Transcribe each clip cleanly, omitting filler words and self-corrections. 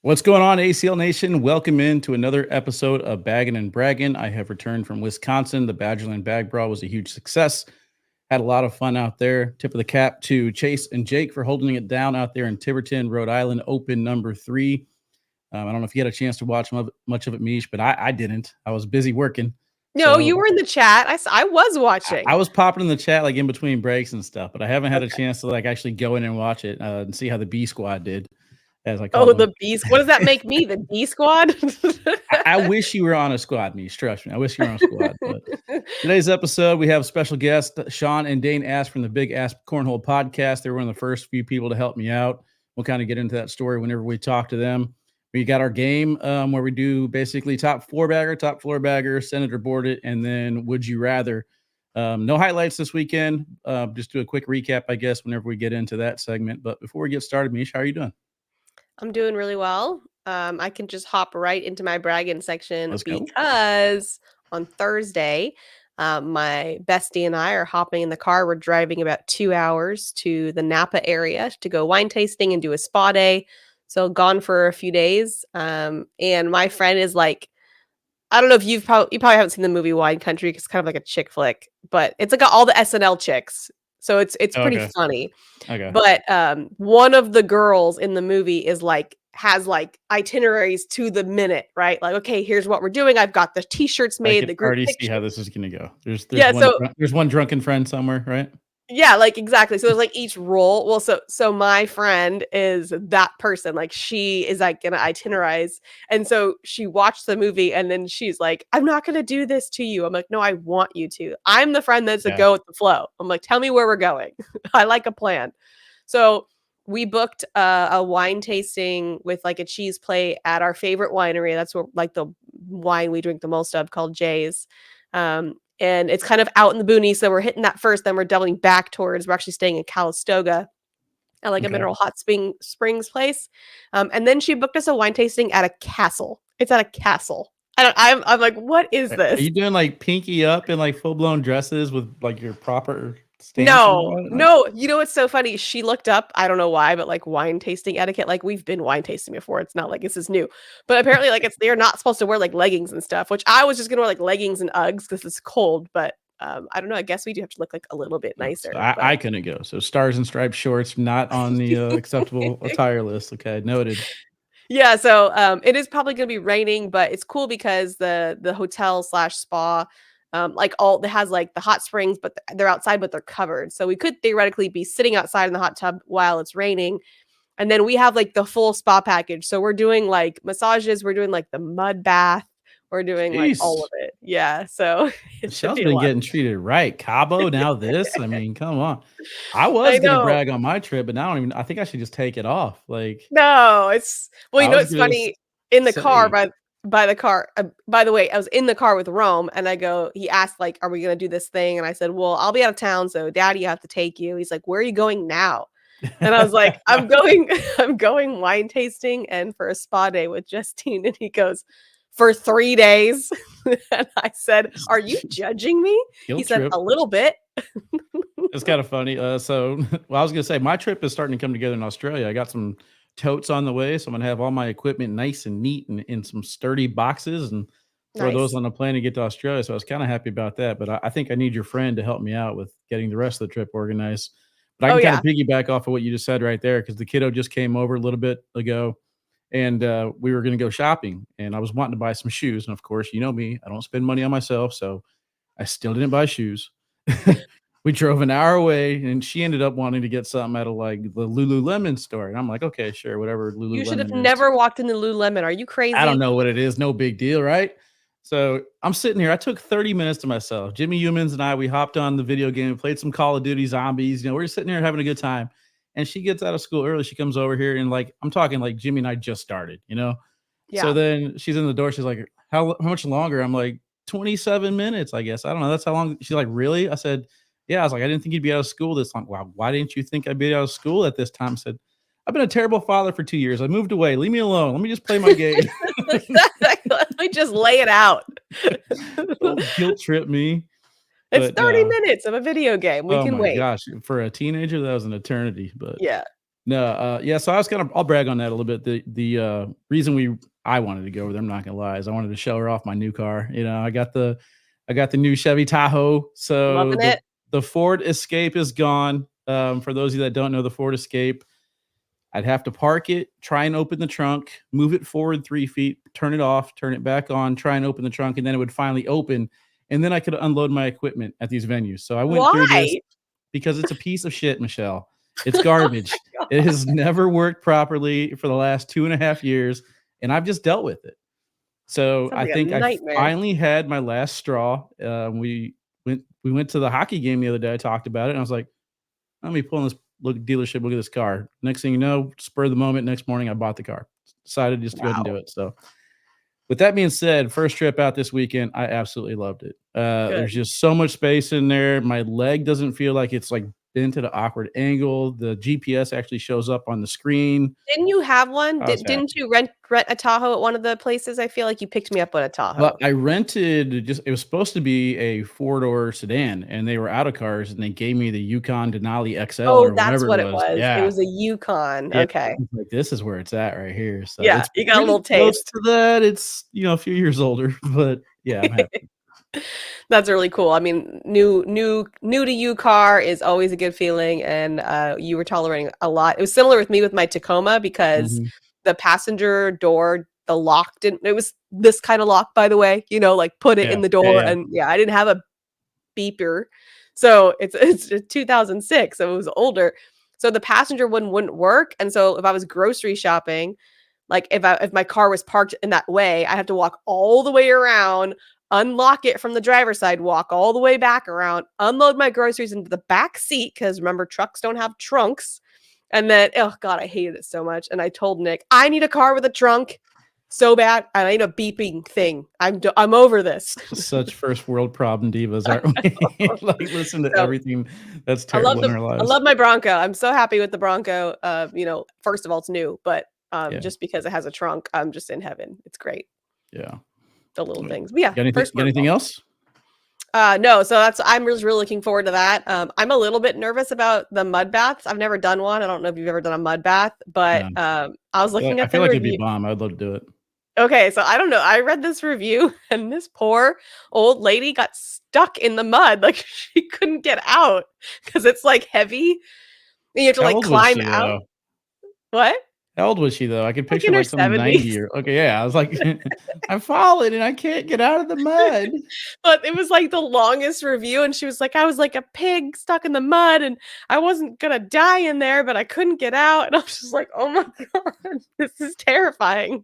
What's going on, ACL Nation? Welcome in to another episode of Baggin Braggin. I have returned from Wisconsin. The Badgerland Bag Brawl was a huge success. Had a lot of fun out there. Tip of the cap to Chase and Jake for holding it down out there in Tiverton, Rhode Island, Open number 3. I don't know if you had a chance to watch much of it, Meesh, but I didn't. I was busy working. No, So you were in the chat. I was watching. I was popping in the chat like in between breaks and stuff, but I haven't had a chance to like actually go in and watch it and see how the B squad did, as I call them. The B. What does that make me? The D squad? I wish you were on a squad, Meesh. Trust me. I wish you were on a squad. But today's episode, we have special guests, Sean and Dane Asp from the Big ASP Cornhole podcast. They were one of the first few people to help me out. We'll kind of get into that story whenever we talk to them. We got our game where we do basically top floor bagger, Senator board it, and then would you rather. No highlights this weekend. Just do a quick recap, I guess, whenever we get into that segment. But before we get started, Meesh, how are you doing? I'm doing really well. I can just hop right into my bragging section Let's go. because on Thursday, my bestie and I are hopping in the car. We're driving about 2 hours to the Napa area to go wine tasting and do a spa day. So gone for a few days. And my friend is like, I don't know if you probably haven't seen the movie Wine Country because it's kind of like a chick flick, but it's like all the SNL chicks. So it's pretty funny. Okay. But one of the girls in the movie is like has like itineraries to the minute, right? Like, okay, here's what we're doing. I've got the t-shirts made, the group already picture. see how this is going to go. There's one drunken friend somewhere, right? Yeah, like exactly. So there's like each role. Well, so my friend is that person. Like she is like gonna itinerize. And so she watched the movie and then she's like, I'm not gonna do this to you. I'm like, no, I want you to. I'm the friend that's a go with the flow. I'm like, tell me where we're going. I like a plan. So we booked a wine tasting with like a cheese plate at our favorite winery. That's what like the wine we drink the most of called Jay's. And it's kind of out in the boonies. So we're hitting that first, then we're doubling back towards, we're actually staying in Calistoga at like a mineral hot springs place. And then she booked us a wine tasting at a castle. It's at a castle. I'm like, what is this? Are you doing like pinky up in like full blown dresses with like your proper stance? No. You know what's so funny? She looked up, I don't know why, but like wine tasting etiquette, like we've been wine tasting before. It's not like this is new. But apparently like they're not supposed to wear like leggings and stuff, which I was just gonna wear like leggings and Uggs because it's cold. But I don't know. I guess we do have to look like a little bit nicer. So I couldn't go. So stars and striped shorts not on the acceptable attire list. Okay, noted. Yeah, so it is probably going to be raining, but it's cool because the hotel / spa, like all it has like the hot springs, but they're outside, but they're covered. So we could theoretically be sitting outside in the hot tub while it's raining. And then we have like the full spa package. So we're doing like massages, we're doing like the mud bath, we're doing like all of it. Yeah. So Michelle's been getting treated right. Cabo, now this. I mean, come on. I was gonna brag on my trip, but now I think I should just take it off. Like, no, it's well, you know, it's funny in the car by the car. By the way, I was in the car with Rome and he asked like, are we going to do this thing? And I said, well, I'll be out of town. So daddy, I have to take you. He's like, where are you going now? And I was like, I'm going wine tasting and for a spa day with Justine. And he goes, for 3 days. And I said, are you judging me? He said, a little bit. It's kind of funny. So I was going to say, my trip is starting to come together in Australia. I got some totes on the way. So I'm going to have all my equipment nice and neat and in some sturdy boxes and throw those on the plane to get to Australia. So I was kind of happy about that. But I think I need your friend to help me out with getting the rest of the trip organized. But I can kind of piggyback off of what you just said right there, because the kiddo just came over a little bit ago and we were going to go shopping and I was wanting to buy some shoes. And of course, you know me, I don't spend money on myself. So I still didn't buy shoes. We drove an hour away and she ended up wanting to get something out of like the Lululemon store. And I'm like, okay, sure, whatever. Lululemon. You should have never walked into Lululemon. Are you crazy? I don't know what it is. No big deal, right? So I'm sitting here. I took 30 minutes to myself. Jimmy Humans and we hopped on the video game, played some Call of Duty Zombies. You know, we're sitting here having a good time. And she gets out of school early. She comes over here and like, I'm talking like Jimmy and I just started, you know? Yeah. So then she's in the door. She's like, how much longer? I'm like, 27 minutes, I guess. I don't know. That's how long. She's like, really? I said, yeah. I was like, I didn't think you'd be out of school this long. Wow. Why didn't you think I'd be out of school at this time? I said, I've been a terrible father for 2 years. I moved away. Leave me alone. Let me just play my game. Let me just lay it out. Don't guilt trip me. It's 30 minutes of a video game. We can wait. Gosh, for a teenager, that was an eternity. But yeah. No, yeah, so I'll brag on that a little bit. The reason I wanted to go over there, I'm not gonna lie, is I wanted to show her off my new car. I got the new Chevy Tahoe. So Loving it. the Ford Escape is gone. For those of you that don't know the Ford Escape, I'd have to park it, try and open the trunk, move it forward 3 feet, turn it off, turn it back on, try and open the trunk, and then it would finally open, and then I could unload my equipment at these venues. So I went through this Why? because it's a piece of shit, Michelle. It's garbage. It has never worked properly for the last 2.5 years, and I've just dealt with it. So Sounds I like a think I nightmare. finally had my last straw. We went to the hockey game the other day. I talked about it, and I was like, let me pull in this dealership, look at this car. Next thing you know, spur of the moment, next morning, I bought the car. Decided just to go ahead and do Wow. it. So, with that being said, first trip out this weekend, I absolutely loved it. There's Good. just so much space in there. My leg doesn't feel like it's like bent at an awkward angle. The GPS actually shows up on the screen. Didn't you have one? I was Didn't happy. you rent a Tahoe at one of the places? I feel like you picked me up on a Well, Tahoe. I rented just it was supposed to be a four-door sedan, and they were out of cars, and they gave me the Yukon Denali XL Oh, or that's whatever it what it was. was. It Yeah. was a Yukon. Yeah, Okay. I was like, "This is where it's at right here." So, Yeah, it's you got a pretty little close taste. to that. It's, a few years older, but yeah, I'm happy. That's really cool. I mean, new to you car is always a good feeling, and you were tolerating a lot. It was similar with me with my Tacoma because Mhm. the passenger door, the lock didn't. It was this kind of lock, by the way. Like put it Yeah. in the Yeah, door, yeah. and yeah, I didn't have a beeper, so it's 2006, so it was older. So the passenger one wouldn't work, and so if I was grocery shopping, like, if my car was parked in that way, I have to walk all the way around, unlock it from the driver's side, walk all the way back around, unload my groceries into the back seat because remember, trucks don't have trunks. And then, oh God, I hated it so much. And I told Nick, I need a car with a trunk so bad. And I need a beeping thing. I'm over this. Such first world problem divas, aren't we? Like, listen to So everything that's I love terrible in our I lives. love my Bronco. I'm so happy with the Bronco. First of all, it's new, but Yeah, just because it has a trunk, I'm just in heaven. It's great. yeah. The little Wait, things. But yeah, first got world anything problems. else? No, so I'm just really looking forward to that. I'm a little bit nervous about the mud baths. I've never done one. I don't know if you've ever done a mud bath, but No. I was looking I at feel the like it'd be review. bomb. I'd love to do it. Okay, so I don't know. I read this review, and this poor old lady got stuck in the mud. Like she couldn't get out because it's like heavy. And you have to How like old was climb she, out. though? What? How old was she, though? I could Like picture, in her like, some 90 70s. year okay, yeah, I was like, "I've fallen and I can't get out of the mud." But it was like the longest review, and she was like, "I was like a pig stuck in the mud, and I wasn't gonna die in there, but I couldn't get out." And I was just like, "Oh my god, this is terrifying."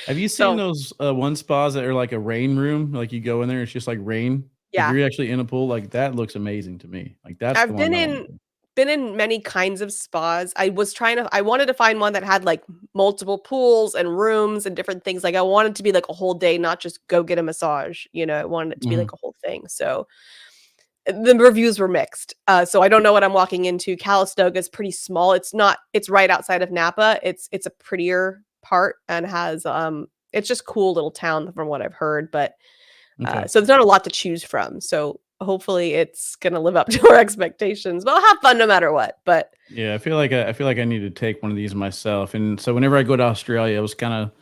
Have you seen So those, one spas that are like a rain room? Like, you go in there, it's just like rain? Like, yeah, you're actually in a pool, like, that looks amazing to me. Like, that's the I've one I wanna do. been in many kinds of spas. I wanted to find one that had like multiple pools and rooms and different things. Like I wanted to be like a whole day, not just go get a massage. I wanted it to be Mhm. like a whole thing. So the reviews were mixed. So I don't know what I'm walking into. Calistoga is pretty small. It's right outside of Napa. It's a prettier part and has it's just cool little town from what I've heard, but Okay. so there's not a lot to choose from. So hopefully it's gonna live up to our expectations. But I'll have fun no matter what. But Yeah, I feel like I need to take one of these myself, and so whenever I go to Australia, I was kinda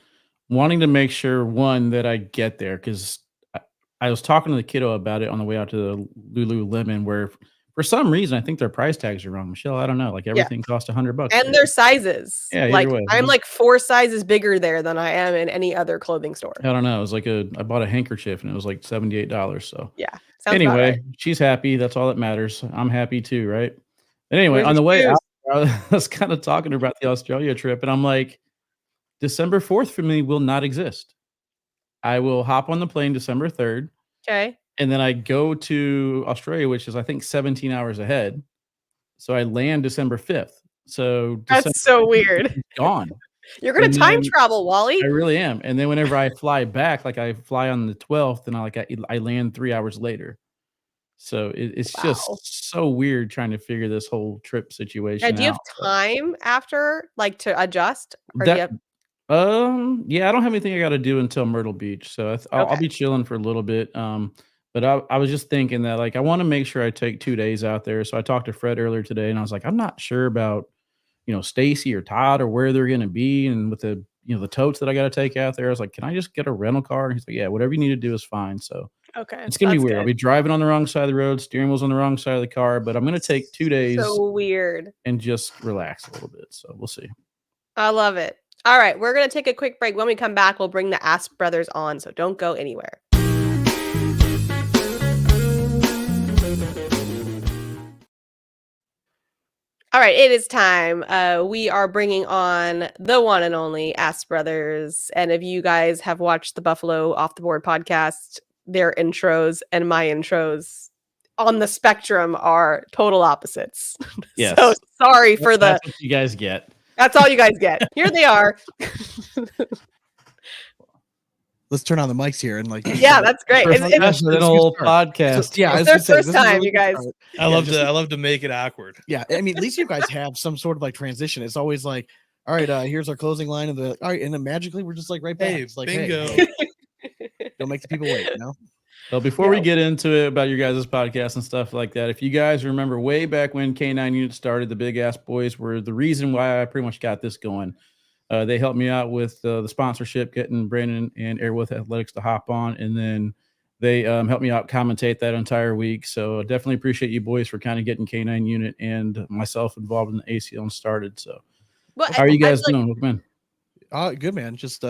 wanting to make sure, 1, that I get there 'cause I I was talking to the kiddo about it on the way out to the Lululemon where for some reason, I think their price tags are wrong. Michelle, I don't know, like, yeah. everything costs $100 And there. their sizes. Yeah, either Like way, I'm like 4 sizes bigger there than I am in any other clothing store. I don't know, it was like I bought a handkerchief and it was like $78, so Yeah. Sounds about right. anyway, she's happy, that's all that matters. I'm happy too, right? But anyway, Where's on your the way out, shoes? I was kinda talking to her about the Australia trip, and I'm like, "December 4th for me will not exist. I will hop on the plane December 3rd, Okay. and then I go to Australia, which is, I think, 17 hours ahead, so I land December 5th. So December That's so 3rd weird. is gone, You're gonna and time then travel, Wally. I really am, and then whenever I fly back, like, I fly on the 12th, and I land 3 hours later. So it's Wow. just so weird trying to figure this whole trip Yeah, situation do you have out, but time after, like, to adjust? Or do you that have yeah, I don't have anything I gotta do until Myrtle Beach, so I'll okay. be chilling for a little bit, but I was just thinking that, like, I wanna make sure I take 2 days out there, so I talked to Fred earlier today, and I was like, "I'm not sure about Stacy or Todd or where they're going to be. And with the totes that I got to take out there, I was like, can I just get a rental car? And he's like, yeah, whatever you need to do is fine. So Okay, it's going to be that's weird. I'll good. be driving on the wrong side of the road, steering wheel's on the wrong side of the car, but I'm going to take 2 days So weird. and just relax a little bit. So we'll see. I love it. All right, we're going to take a quick break. When we come back, we'll bring the ASP Brothers on, so don't go anywhere. All right, it is time. We are bringing on the one and only ASP Brothers. And if you guys have watched the Buffalo Off the Board podcast, their intros and my intros on the spectrum are total opposites. Yes. So sorry for That's what you guys get. That's all you guys get. Here they are. Let's turn on the mics here and Yeah, that's great. Professional podcast. Yeah, it's their first time, you guys. I love to make it awkward. Yeah, I mean, at least you guys have some sort of like transition. It's always like, all right, here's our closing line of the all right, and then magically we're just like right back. Hey, It's like, bingo. hey, don't make the people wait, Well, before we get into it about your guys' podcast and stuff like that, if you guys remember way back when K9 Unit started, the Big Ass Boys were the reason why I pretty much got this going. They helped me out with the sponsorship, getting Brandon and Airwolf Athletics to hop on, and then they helped me out commentate that entire week. So definitely appreciate you boys for kind of getting K9 Unit and myself involved in the ACL and started. So how are you guys doing? Welcome in. Good, man. Just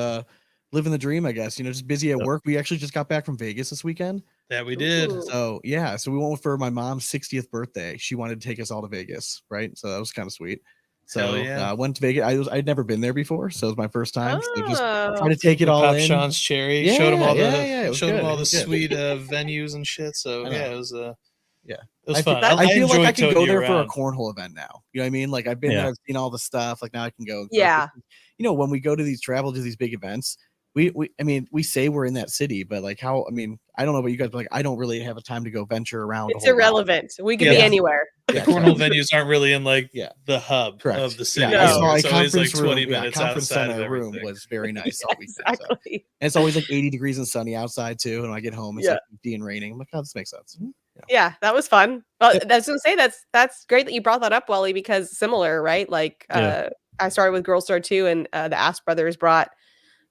living the dream, I guess. Just busy at work. We actually just got back from Vegas this weekend. That we did. Ooh. So yeah, so we went for my mom's 60th birthday. She wanted to take us all to Vegas, right? So that was kind of sweet. So yeah. Went to Vegas. I'd never been there before, so it was my first time. So just Oh. trying to take it all Pop in. Sean's cherry. Yeah, Showed him all it was good. all It the was good. sweet venues and shit. So I know. it was Yeah. it was fun. I feel like I enjoyed can go toting you there for a around. cornhole event now. You know what I mean? Like I've been there, I've seen all the stuff. Like now I can go. Yeah. When we go to these these big events, we say we're in that city, but like I don't know about you guys, but like I don't really have a time to go venture around. It's irrelevant. We could be anywhere. The cornhole venues aren't really in like the hub Correct. of the city. Yeah, No. I It's saw a always like conference 20 room. minutes Conference outside of center room everything. was very nice all weekend. So. Exactly. And it's always like 80 degrees and sunny outside too. And when I get home, it's like 50 and raining. I'm like, oh, this makes sense. Yeah, that was fun. Well, I was gonna say that's great that you brought that up, Wally, because similar, right? Like I started with Girls Throw 2 and the ASP Brothers brought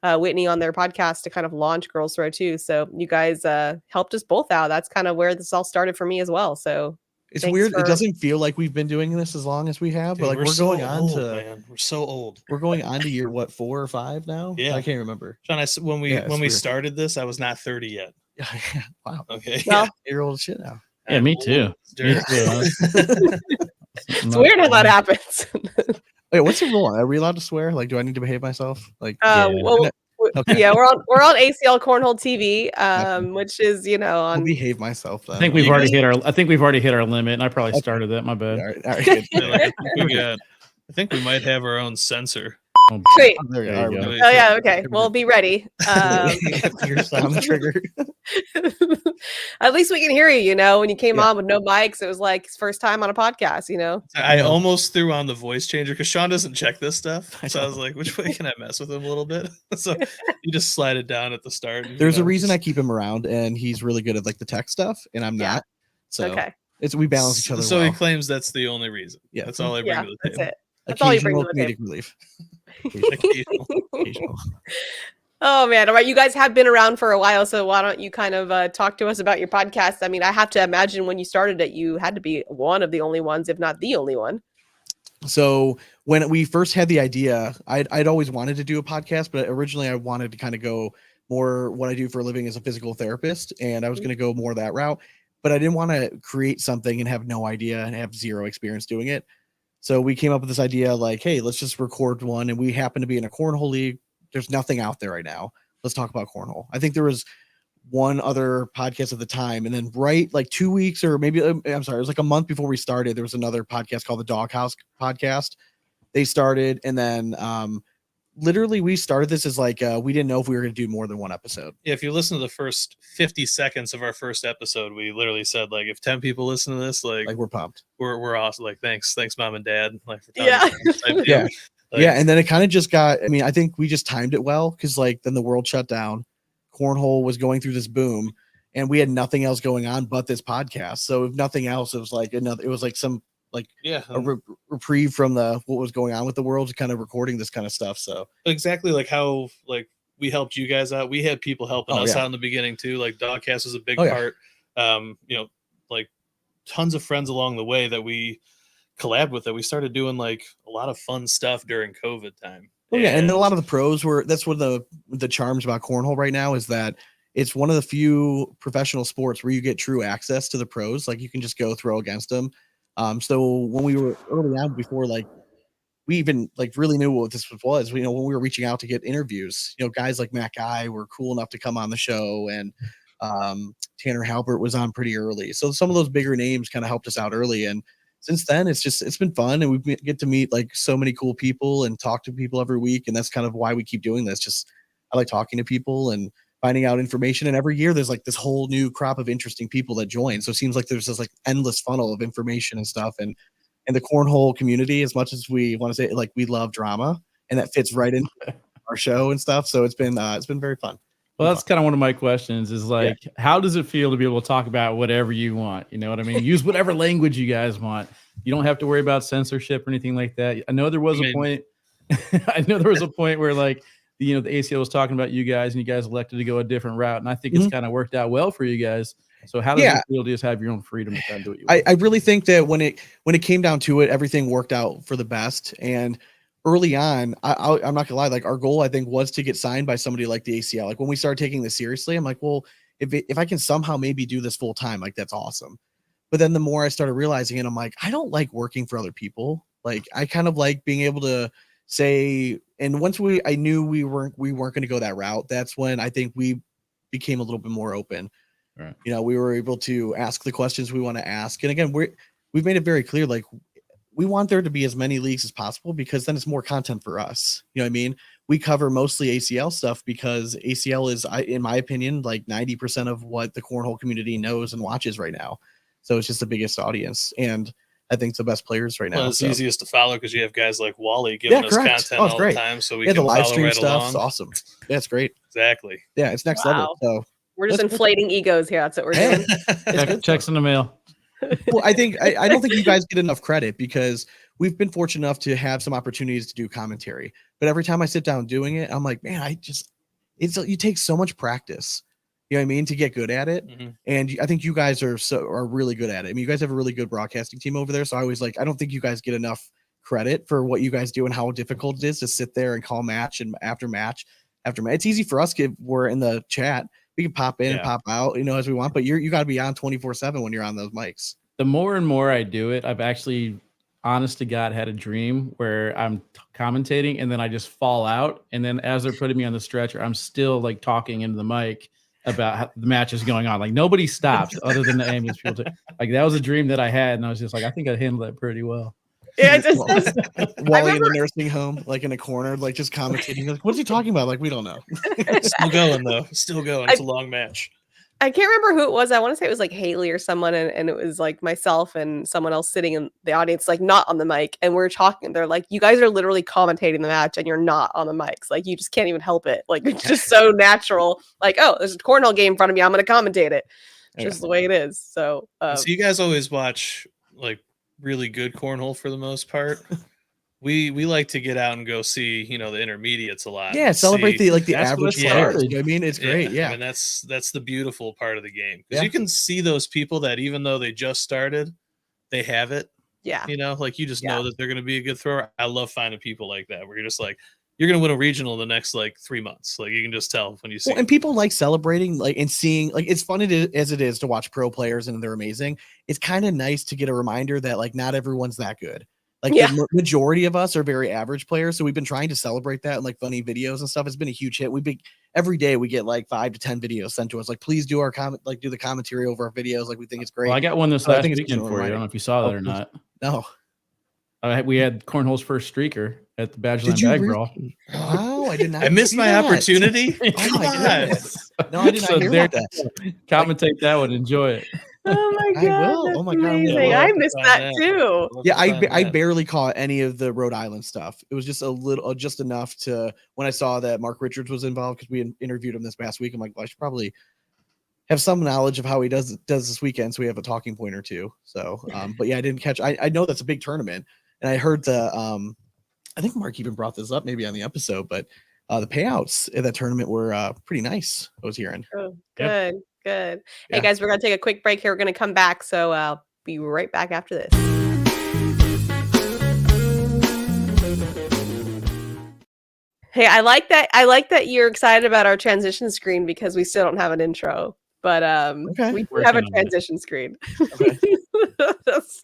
Whitney on their podcast to kind of launch Girls Throw 2. So you guys helped us both out. That's kind of where this all started for me as well. So it's weird. It doesn't feel like we've been doing this as long as we have, but like we're so going on old, to man. We're so old. We're going on to year 4 or 5 now. Yeah, I can't remember. John, when we weird. started this, I was not 30 yet. Yeah. Wow. Okay. Well, 8-year-old shit now. Yeah, me too. Me too. it's weird how that happens. Wait, what's the rule? Are we allowed to swear? Like, do I need to behave myself? Like, well, okay. yeah, we're on ACL Cornhole TV, which is on. I'll behave myself. Then. I think we've already hit our limit, and I probably started that. My bad. All right. I think we might have our own censor. Sweet. There you There are. you go. Oh yeah, okay. Well, be ready. Fingers on the trigger. At least we can hear you. When you came on with no mics, it was like his first time on a podcast. I almost threw on the voice changer because Sean doesn't check this stuff. So I was like, which way can I mess with him a little bit? So you just slide it down at the start. There's a reason I keep him around, and he's really good at like the tech stuff, and I'm not. So we balance each other. So well. he claims that's the only reason. Yeah, that's all I bring to the table. That's it. That's all you bring to the comedic table. relief. Occasional. Oh man! All right, you guys have been around for a while, so why don't you kind of talk to us about your podcast? I mean, I have to imagine when you started it, you had to be one of the only ones, if not the only one. So when we first had the idea, I'd always wanted to do a podcast, but originally I wanted to kind of go more what I do for a living as a physical therapist, and I was going to go more that route, but I didn't want to create something and have no idea and have zero experience doing it. So we came up with this idea like, hey, let's just record one. And we happen to be in a cornhole league. There's nothing out there right now. Let's talk about cornhole. I think there was one other podcast at the time. And then like 2 weeks or maybe, it was like a month before we started, there was another podcast called the Doghouse Podcast. They started. And then literally we started this as like, we didn't know if we were going to do more than one episode. Yeah, if you listen to the first 50 seconds of our first episode, we literally said like, if 10 people listen to this, like we're pumped. We're awesome. Like, thanks mom and dad. Like, for Yeah. Yeah. And then it kind of just got, I think we just timed it well. Cause like then the world shut down, cornhole was going through this boom and we had nothing else going on but this podcast. So if nothing else, it was like some like Yeah, a reprieve from what was going on with the world, kind of recording this kind of stuff. So exactly like how like we helped you guys out. We had people helping us out in the beginning too. Like Dogcast was a big part. You know, like tons of friends along the way that we collabed with, that we started doing like a lot of fun stuff during COVID time. Oh yeah, and a lot of the pros that's one of the charms about Cornhole right now, is that it's one of the few professional sports where you get true access to the pros. Like you can just go throw against them. So when we were early on, before like we even like really knew what this was, you know, when we were reaching out to get interviews, you know, guys like Matt Guy were cool enough to come on the show, and Tanner Halbert was on pretty early. So some of those bigger names kind of helped us out early, and since then it's been fun, and we get to meet like so many cool people and talk to people every week, and that's kind of why we keep doing this. Just I like talking to people and finding out information, and every year there's like this whole new crop of interesting people that join. So it seems like there's this like endless funnel of information and stuff, and the Cornhole community, as much as we want to say like we love drama, and that fits right into our show and stuff. So it's been very fun. Well, that's kind of one of my questions is like, how does it feel to be able to talk about whatever you want? You know what I mean? Use whatever language you guys want. You don't have to worry about censorship or anything like that. I know there was a point. I know there was a point where like, you know, the ACL was talking about you guys, and you guys elected to go a different route. And I think it's kind of worked out well for you guys. So how does it feel to just have your own freedom to kind of do what you want? I really think that when it came down to it, everything worked out for the best. And early on, I'm not gonna lie, like our goal, I think, was to get signed by somebody like the ACL. Like when we started taking this seriously, I'm like, well, if I can somehow maybe do this full time, like that's awesome. But then the more I started realizing it, I'm like, I don't like working for other people. Like I kind of like being able to say, and once I knew we weren't going to go that route, that's when I think we became a little bit more open. Right. You know, we were able to ask the questions we want to ask. And again, we've made it very clear, like we want there to be as many leagues as possible, because then it's more content for us. You know what I mean? We cover mostly ACL stuff because ACL is, in my opinion, like 90% of what the Cornhole community knows and watches right now. So it's just the biggest audience. And I think it's the best players right now. Well, it's easiest to follow because you have guys like Wally giving us content all the time. So we can the live stream right stuff is along. awesome. Yeah, it's great. Exactly. Yeah, it's next level. So we're just inflating egos here. That's what we're doing. Checks in the mail. Well, I think I don't think you guys get enough credit, because we've been fortunate enough to have some opportunities to do commentary. But every time I sit down doing it, I'm like, man, you take so much practice. You know what I mean, to get good at it. And I think you guys are really good at it. I mean, you guys have a really good broadcasting team over there. So I always like, I don't think you guys get enough credit for what you guys do and how difficult it is to sit there and call match and after match. It's easy for us if we're in the chat. We can pop in and pop out, you know, as we want, but you got to be on 24/7 when you're on those mics. The more and more I do it, I've actually, honest to God, had a dream where I'm commentating and then I just fall out. And then as they're putting me on the stretcher, I'm still like talking into the mic about how the match is going on. Like nobody stops other than the ambulance people. Like that was a dream that I had. And I was just like, I think I handled that pretty well. Yeah, just Wally in the nursing home, like in a corner, like just commentating. Like, what's he talking about? Like, we don't know. Still going though. Still going. It's a long match. I can't remember who it was. I want to say it was like Haley or someone, and it was like myself and someone else sitting in the audience, like not on the mic, and we're talking. They're like, "You guys are literally commentating the match, and you're not on the mics. Like, you just can't even help it. Like, it's just so natural. Like, oh, there's a Cornhole game in front of me. I'm going to commentate it. Just the way it is." So you guys always watch like really good Cornhole for the most part. We like to get out and go see, you know, the intermediates a lot. Yeah, celebrate the average players. I mean, it's great. Yeah, I mean, that's the beautiful part of the game, because you can see those people that even though they just started, they have it. Yeah, you know, like you just know that they're going to be a good thrower. I love finding people like that where you're just like, you're going to win a regional the next like 3 months. Like you can just tell when you see. Well, and people like celebrating, like, and seeing, like, it's fun as it is to watch pro players and they're amazing. It's kind of nice to get a reminder that like not everyone's that good. Like the majority of us are very average players. So we've been trying to celebrate that in like funny videos and stuff. It's been a huge hit. Every day we get like 5 to 10 videos sent to us. Like, please do do the commentary over our videos. Like we think it's great. Well, I got one this last weekend for you. I don't know if you saw that or not. No. We had Cornhole's first streaker at the Badgerland Bag Brawl. Wow, I did not. I missed my opportunity. Oh my goodness. No, I did not hear about that. Commentate that one. Enjoy it. Oh my god! I will. Oh my god! Amazing. I missed that too. Yeah, I barely caught any of the Rhode Island stuff. It was just just enough to when I saw that Mark Richards was involved, because we interviewed him this past week. I'm like, well, I should probably have some knowledge of how he does this weekend, so we have a talking point or two. So, but yeah, I didn't catch. I know that's a big tournament, and I heard I think Mark even brought this up maybe on the episode, but the payouts in that tournament were pretty nice. I was hearing. Oh, good, good. Hey Yeah. guys, we're gonna take a quick break here. We're gonna come back, so I'll be right back after this. Hey, I like that. I like that you're excited about our transition screen because we still don't have an intro, but Okay. we do Working have a on it. transition screen. Okay.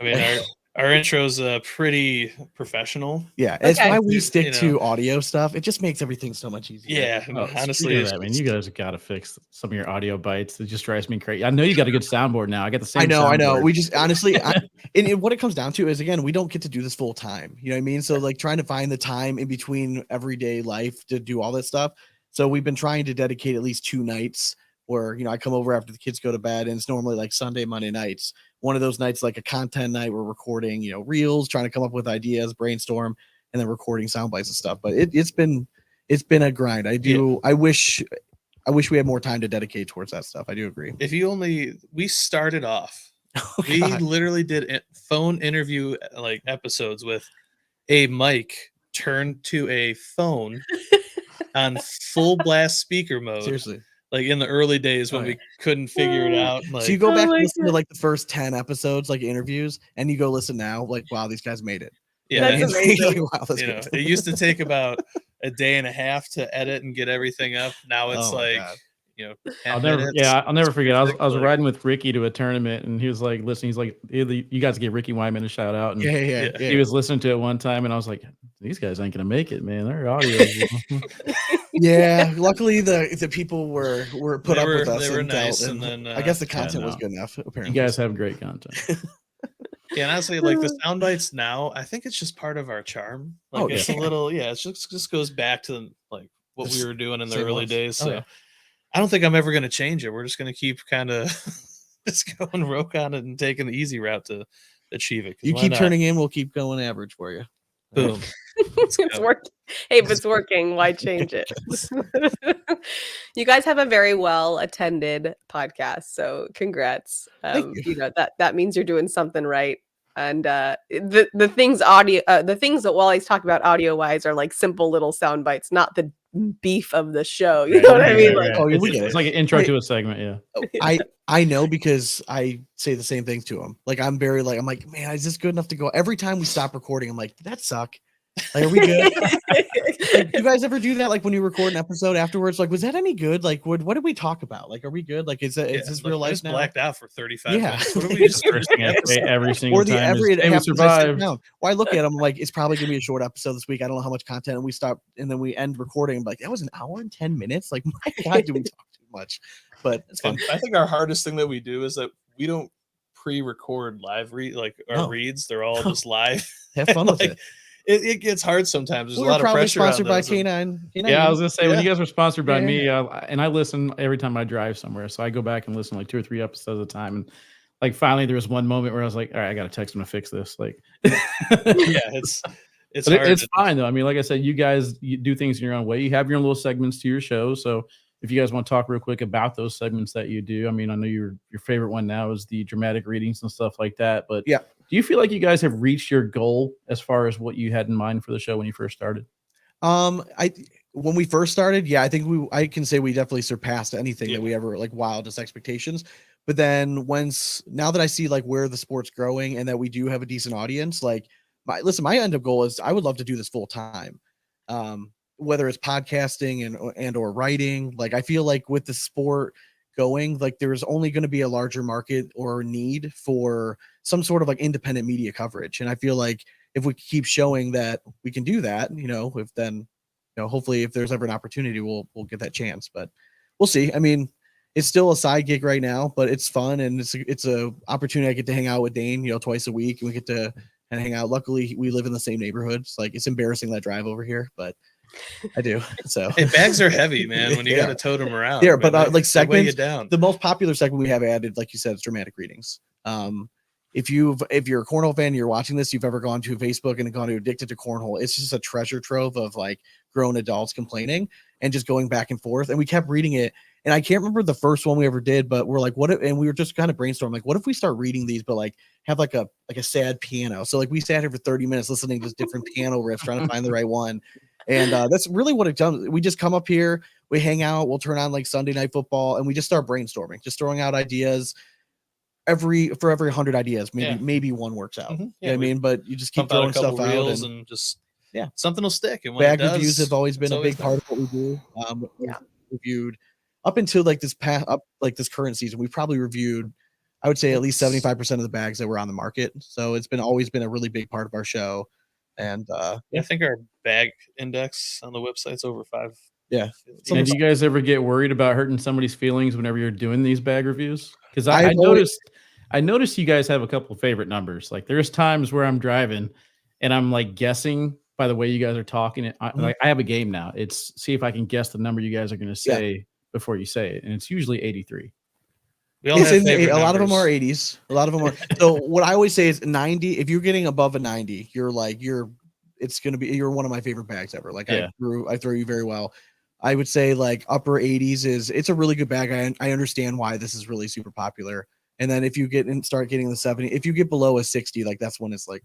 I mean, our intro's pretty professional. Yeah, it's Okay. why we You stick know. to audio stuff. It just makes everything so much easier. Yeah, Oh, honestly, speaking of it's that, man, you guys have got to fix some of your audio bites. It just drives me crazy. I know you got a good soundboard now. I got the same. I know. soundboard. We just honestly, and what it comes down to is, again, we don't get to do this full time. You know what I mean? So like trying to find the time in between everyday life to do all that stuff. So we've been trying to dedicate at least 2 nights where, I come over after the kids go to bed, and it's normally like Sunday, Monday nights. One of those nights, like a content night, we're recording, reels, trying to come up with ideas, brainstorm, and then recording sound bites and stuff. But it's been a grind. I wish we had more time to dedicate towards that stuff. I do agree. if you only we started off, Oh, we God. literally did phone interview like episodes with a mic turned to a phone on full blast speaker mode. Seriously. Like in the early days when Oh, yeah. we couldn't figure it out. Like, So you go Oh back and my listen to God. like the first 10 episodes, like interviews, and you go listen now, like, wow, these guys made it. yeah, That's and, amazing. Like, wow, that's you know, good. it used to take about a day and a half to edit and get everything up. Now it's Oh my like, God. 10 I'll never, minutes. yeah, I'll never forget. I was Like, riding with Ricky to a tournament, and he was like listening. He's like, you guys give Ricky Wyman a shout out, and Yeah. he was listening to it one time, and I was like, these guys ain't gonna make it, man. Their audio. Yeah, luckily the people were put They up with were- us they were and nice, dealt, and and then, I guess the yeah, content was no. good enough. You Apparently, guys have great content. yeah, and honestly, like the sound bites now, I think it's just part of our charm. Like Oh, it's yeah. a little, it just goes back to like what we Just were doing in the same early was. days. Oh, So yeah. I don't think I'm ever gonna change it. We're just gonna keep kind of just going rogue on it and taking the easy route to achieve it. 'cause You why keep not? turning in, we'll keep going average for you. Boom. It's go. working. Hey, if it's working, why change it? You guys have a very well attended podcast, so congrats. Thank you. That means you're doing something right. And the things audio, the things that Wally's talking about audio wise are like simple little sound bites, not the beef of the show. You know what I mean? Like, Oh, yeah, it's, we get it's it. like an intro I- to a segment. Yeah. I know because I say the same things to him. Like I'm like, man, is this good enough to go? Every time we stop recording, I'm like, did that suck? Like, are we good? Like, you guys ever do that? Like when you record an episode afterwards, like, was that any good? Like, what did we talk about? Like, are we good? Like, is this real I life just now? blacked out for 35 Yeah. minutes. What are we Just just first thing I say every single Or the time is, every it "Hey, we happens, I sit survived." down. Well, I look at them like it's probably gonna be a short episode this week. I don't know how much content, and we stop, and then we end recording. I'm like, that was an hour and 10 minutes. Like, my God, do we talk too much? But it's fun. I think our hardest thing that we do is that we don't pre-record live our No. reads. They're all just live. Have fun with Like, it. it gets hard sometimes. There's We a were lot of probably pressure on sponsored by those, and- K9. Yeah, I was gonna say when Yeah. you guys were sponsored by Yeah. me, and I listen every time I drive somewhere, so I go back and listen like 2 or 3 episodes at a time, and like finally there was one moment where I was like, all right, I gotta text him to fix this. Like, yeah, it's but hard. it's fine though. I mean, like I said, you guys do things in your own way. You have your own little segments to your show. So if you guys want to talk real quick about those segments that you do, I mean, I know your favorite one now is the dramatic readings and stuff like that. But Yeah. do you feel like you guys have reached your goal as far as what you had in mind for the show when you first started? When we first started, yeah, I think I can say we definitely surpassed anything Yeah. that we ever like wildest expectations. But then now that I see like where the sport's growing and that we do have a decent audience, like my end up goal is I would love to do this full time. Whether it's podcasting and or writing, like I feel like with the sport going, like there's only going to be a larger market or need for some sort of like independent media coverage. And I feel like if we keep showing that we can do that, if then, hopefully if there's ever an opportunity, we'll get that chance, but we'll see. I mean, it's still a side gig right now, but it's fun. And it's a opportunity. I get to hang out with Dane, twice a week, and we get to hang out. Luckily we live in the same neighborhood. It's like, it's embarrassing that drive over here, but I do. So Hey, bags are heavy, man, when you Yeah. got to tote them around. Yeah, man. but, They like, weigh you segments, down. the most popular segment we have added, like you said, is dramatic readings. If you're a Cornhole fan, you're watching this, you've ever gone to Facebook and gone to Addicted to Cornhole, it's just a treasure trove of like grown adults complaining. and just going back and forth. And we kept reading it. And I can't remember the first one we ever did, but we're like, what if, and we were just kind of brainstorming, like, what if we start reading these, but like have like a sad piano. So like we sat here for 30 minutes listening to different piano riffs, trying to find the right one. And that's really what it does. We just come up here, we hang out, we'll turn on like Sunday Night Football, and we just start brainstorming, just throwing out ideas. For every 100 ideas, maybe one works out. Mm-hmm. You know what I mean? But you just keep throwing stuff out, and just something will stick. And bag reviews have always been a big part of what we do. We've reviewed up until like this current season, we've probably reviewed, I would say, at least 75% of the bags that were on the market. So it's always been a really big part of our show. And I think our bag index on the website's over 5. Yeah. And do you guys ever get worried about hurting somebody's feelings whenever you're doing these bag reviews? Because I noticed you guys have a couple of favorite numbers. Like there's times where I'm driving and I'm like guessing by the way you guys are talking. Like I have a game now. It's see if I can guess the number you guys are going to say before you say it. And it's usually 83. A lot of them are 80s. A lot of them are. So what I always say is 90. If you're getting above a 90, you're one of my favorite bags ever. Like I throw you very well. I would say like upper 80s it's a really good bag. I understand why this is really super popular. And then if you start getting the 70, if you get below a 60, like that's when it's like,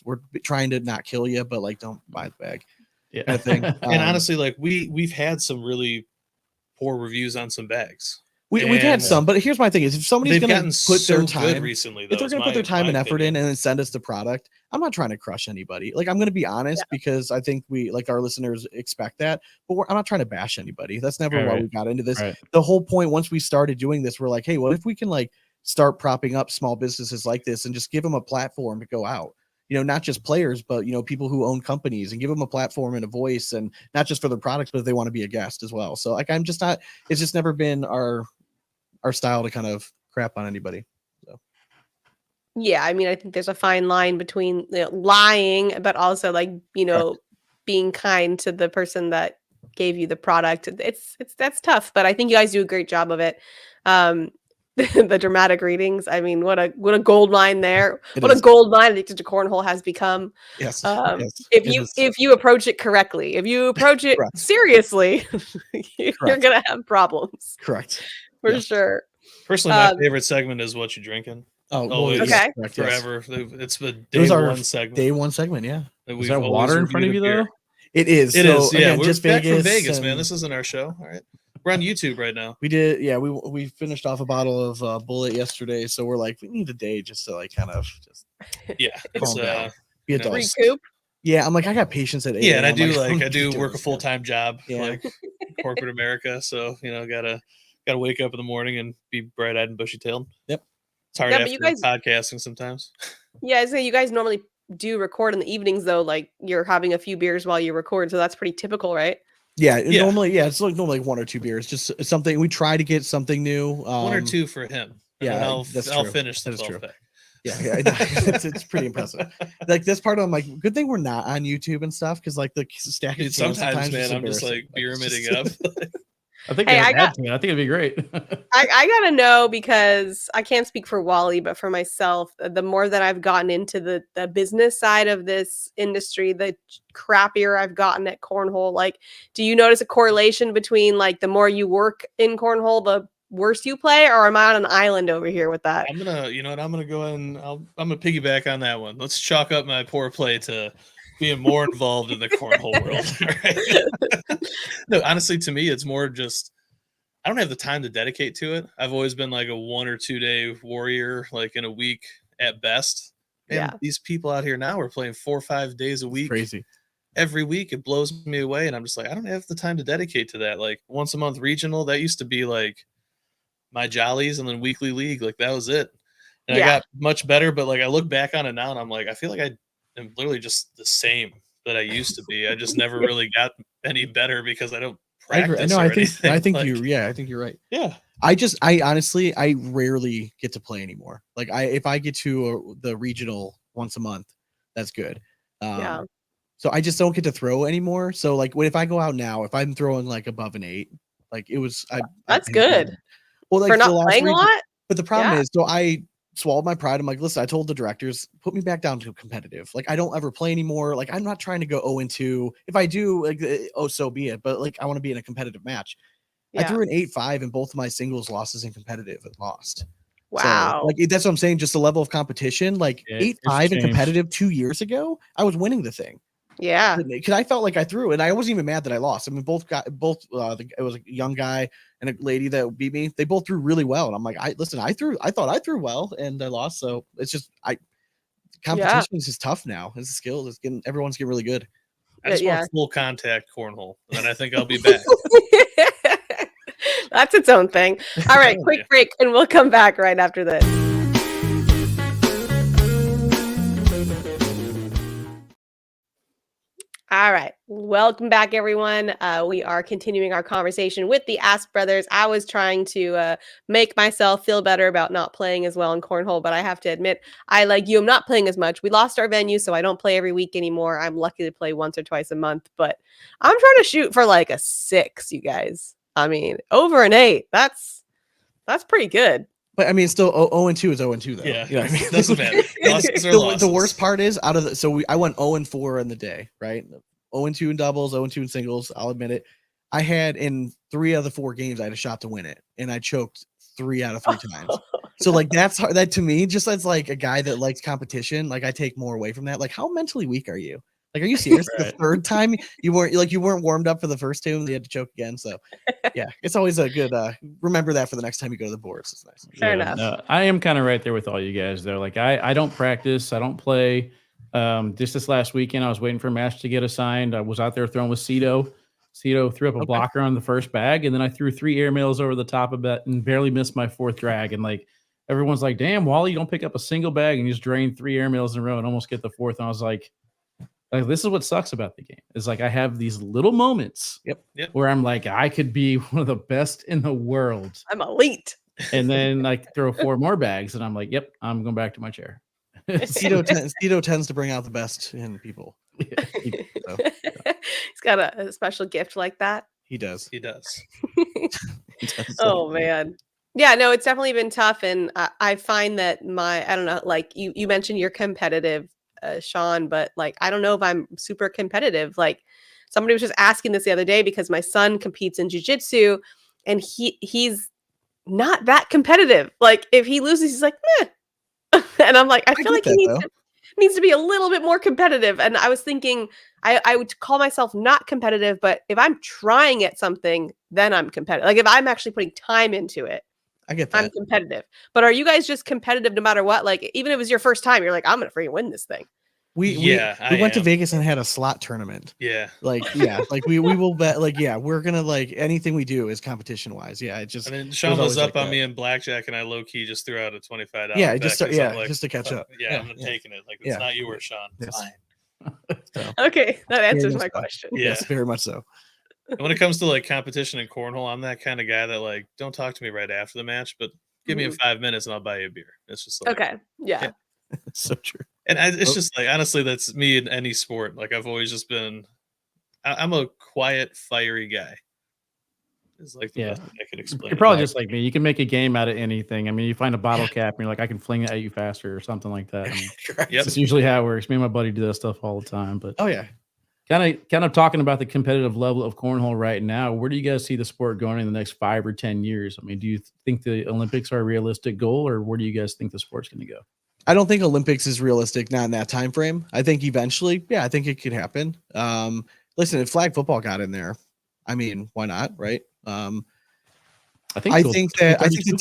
we're trying to not kill you, but like don't buy the bag. Yeah. Kind of thing. And honestly, like we've had some really poor reviews on some bags. We've had some, but here's my thing: is if somebody's going to put their time recently, if they're going to put their time and effort in and then send us the product, I'm not trying to crush anybody. Like I'm going to be honest because I think our listeners expect that, but I'm not trying to bash anybody. That's never why we got into this. Right. The whole point, once we started doing this, we're like, hey, what if we can like start propping up small businesses like this and just give them a platform to go out? You know, not just players, but people who own companies, and give them a platform and a voice, and not just for their products, but if they want to be a guest as well. So like, it's just never been our style to kind of crap on anybody. So yeah, I mean, I think there's a fine line between lying, but also like being kind to the person that gave you the product. That's tough, but I think you guys do a great job of it. The dramatic readings, I mean, what a gold mine there. A gold mine Addicted to Cornhole has become. Yes. If you approach it correctly, if you approach it seriously, you're gonna have problems. Correct. For sure. Personally, my favorite segment is What You Drinking. Oh, always, okay. Forever. It's the day one segment. Yeah. Is that water in front of you though? It is. It is. Yeah, again, we're just back from Vegas, Vegas, man. This isn't our show. All right, we're on YouTube right now. We did. Yeah, we finished off a bottle of Bullet yesterday, so we're like, we need a day just to like kind of just calm down, be adults. Recoup. Yeah, I'm like, I got patience at 8. Yeah, and I do work a full-time job, like corporate America. So gotta wake up in the morning and be bright-eyed and bushy-tailed. Yep. It's hard after podcasting sometimes. Yeah, so you guys normally do record in the evenings though, like you're having a few beers while you record, so that's pretty typical, right? Yeah. Normally, it's like normally 1 or 2 beers, just something. We try to get something new. 1 or 2 for him. Yeah, I'll finish the 12 pack. Yeah, it's pretty impressive. Like this part, I'm like, good thing we're not on YouTube and stuff, because like the stacking. Sometimes, man, I'm just like beer emitting up. I think I think it'd be great. I gotta know, because I can't speak for Wally, but for myself, the more that I've gotten into the business side of this industry, the crappier I've gotten at cornhole. Like, do you notice a correlation between like the more you work in cornhole, the worse you play, or am I on an island over here with that? I'm gonna go ahead and I'm gonna piggyback on that one. Let's chalk up my poor play to being more involved in the cornhole world. Right? No, honestly, to me, it's more just I don't have the time to dedicate to it. I've always been like a 1 or 2 day warrior, like in a week at best. And these people out here now are playing 4 or 5 days a week. Crazy. Every week, it blows me away, and I'm just like, I don't have the time to dedicate to that. Like once a month regional, that used to be like my jollies, and then weekly league, like that was it. And I got much better, but like I look back on it now, and I'm like, I feel like I am literally just the same that I used to be. I just never really got any better because I don't practice. I think you're right. Yeah. I honestly rarely get to play anymore. Like if I get to the regional once a month, that's good. So I just don't get to throw anymore. So like if I go out now, if I'm throwing like above an 8, like it was, that's good. Well, like for not playing a lot. But the problem is, swallowed my pride. I'm like, listen, I told the directors, put me back down to competitive. Like, I don't ever play anymore. Like, I'm not trying to go 0-2. If I do, like, so be it. But like, I want to be in a competitive match. I threw an 8-5 in both of my singles losses in competitive and lost. Wow. So, like, that's what I'm saying. Just the level of competition, like 8-5 in competitive 2 years ago, I was winning the thing. Yeah. Because I felt like I threw, and I wasn't even mad that I lost. I mean, it was a young guy and a lady that beat me. They both threw really well. And I'm like, I thought I threw well and I lost. So it's just, competition is just tough now. It's a skill. Everyone's getting really good. I just want full contact cornhole, and then I think I'll be back. That's its own thing. All right, quick break, and we'll come back right after this. All right, welcome back, everyone. We are continuing our conversation with the ASP Brothers. I was trying to make myself feel better about not playing as well in cornhole, but I have to admit, I, like you, am not playing as much. We lost our venue, so I don't play every week anymore. I'm lucky to play once or twice a month, but I'm trying to shoot for like a 6, you guys. I mean, over an 8. That's pretty good. But I mean, still 0-2 is 0-2 though. Yeah, you know what I mean? Doesn't matter. The worst part is I went 0-4 in the day, right? 0-2 in doubles, 0-2 in singles. I'll admit it. I had in 3 out of the 4 games I had a shot to win it, and I choked 3 out of 3 times. So like that's hard. That to me, just as like a guy that likes competition, like I take more away from that. Like, how mentally weak are you? Like, are you serious? Right. The third time you weren't warmed up for the first 2, and you had to choke again. So yeah, it's always a good remember that for the next time you go to the boards. It's nice. Fair enough. No, I am kind of right there with all you guys though. Like I don't practice, I don't play. Just this last weekend, I was waiting for a match to get assigned. I was out there throwing with Cito. Cito threw up a blocker on the first bag, and then I threw 3 airmails over the top of it and barely missed my 4th drag. And like everyone's like, "Damn, Wally, you don't pick up a single bag and you just drain 3 airmails in a row and almost get the 4th." And I was like, this is what sucks about the game. Is like I have these little moments where I'm like, I could be one of the best in the world. I'm elite. And then like throw 4 more bags, and I'm like, yep, I'm going back to my chair. Cito tends to bring out the best in people. So, he's got a special gift like that. He does. He does. Oh man. Yeah, no, it's definitely been tough. And I find that I don't know, like you mentioned you're competitive, Sean, but like, I don't know if I'm super competitive. Like somebody was just asking this the other day because my son competes in jiu-jitsu and he's not that competitive. Like if he loses, he's like, meh. And I'm like, I feel like he needs to be a little bit more competitive. And I was thinking I would call myself not competitive, but if I'm trying at something, then I'm competitive. Like if I'm actually putting time into it, I get that. I'm competitive. But are you guys just competitive no matter what? Like even if it was your first time, you're like, I'm gonna freaking win this thing. We went to Vegas and had a slot tournament. Yeah. Like we will bet we're gonna like anything we do is competition wise. Yeah, it just Sean was up on me in blackjack and I low key just threw out a $25. Just to catch up. Yeah, I'm taking it. Like it's not yours, Sean. It's fine. So, okay, that answers my question. Yeah. Yes, very much so. And when it comes to like competition and cornhole, I'm that kind of guy that like don't talk to me right after the match, but give me 5 minutes and I'll buy you a beer. It's just like okay, yeah. So true. And it's just like honestly, that's me in any sport. Like I've always just been, I'm a quiet, fiery guy. It's like the best I could explain. You're probably just like me. You can make a game out of anything. I mean, you find a bottle cap and you're like, I can fling it at you faster or something like that. I mean, That's usually how it works. Me and my buddy do that stuff all the time. But kind of talking about the competitive level of cornhole right now. Where do you guys see the sport going in the next 5 or 10 years? I mean, do you think the Olympics are a realistic goal, or where do you guys think the sport's going to go? I don't think Olympics is realistic, not in that time frame. I think eventually, I think it could happen. Listen, if flag football got in there, I mean, why not, right? I think the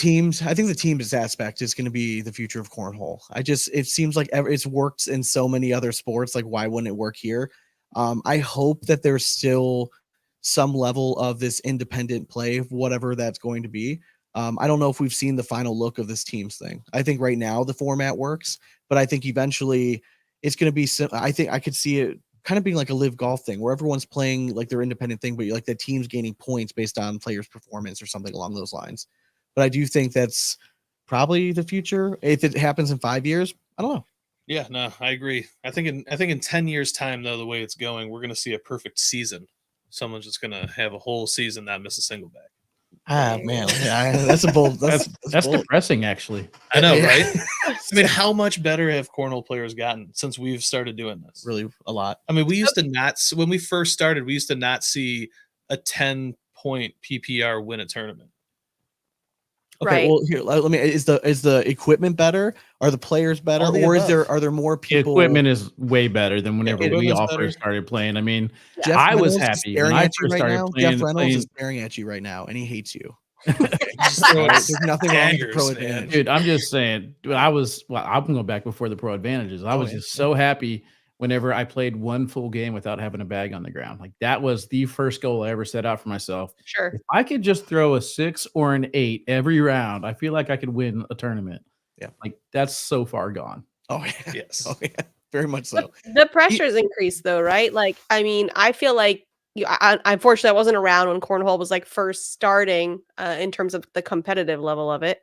teams aspect is going to be the future of cornhole. It seems like it's worked in so many other sports. Like, why wouldn't it work here? I hope that there's still some level of this independent play, whatever that's going to be. I don't know if we've seen the final look of this teams thing. I think right now the format works, but I think eventually it's going to be. I think I could see it kind of being like a live golf thing where everyone's playing like their independent thing, but like the team's gaining points based on players' performance or something along those lines. But I do think that's probably the future. If it happens in 5 years, I don't know. Yeah, no, I agree. I think in 10 years' time, though, the way it's going, we're going to see a perfect season. Someone's just going to have a whole season, not miss a single bag. Ah, man, yeah, that's a bold. That's bold. depressing, actually. I know, Yeah. right? I mean, how much better have cornhole players gotten since we've started doing this? Really, a lot. I mean, we used to not, when we first started, we used to not see a 10-point PPR win a tournament. Okay, Right. well, here, let me. Is the equipment better? Are the players better, All the or above. are there more The people? equipment is way better than whenever we equipment's all better. first started playing. I mean, Yeah. Jeff I was Reynolds is happy when staring I at you first right started now. playing. Jeff Reynolds is staring at you right now, and he hates you. Just throw All right? it There's nothing wrong with the pro daggers, man. advantage. Dude, I'm just saying, dude, I'm going back before the pro advantages. I Oh, was yeah, just so happy whenever I played one full game without having a bag on the ground. Like that was the first goal I ever set out for myself. Sure. If I could just throw a 6 or an 8 every round, I feel like I could win a tournament. Yeah. Like that's so far gone. Oh yeah, Yes. oh yeah, very much so. The pressure's increased though, right? Like, I mean, I feel like unfortunately, I wasn't around when cornhole was like first starting in terms of the competitive level of it.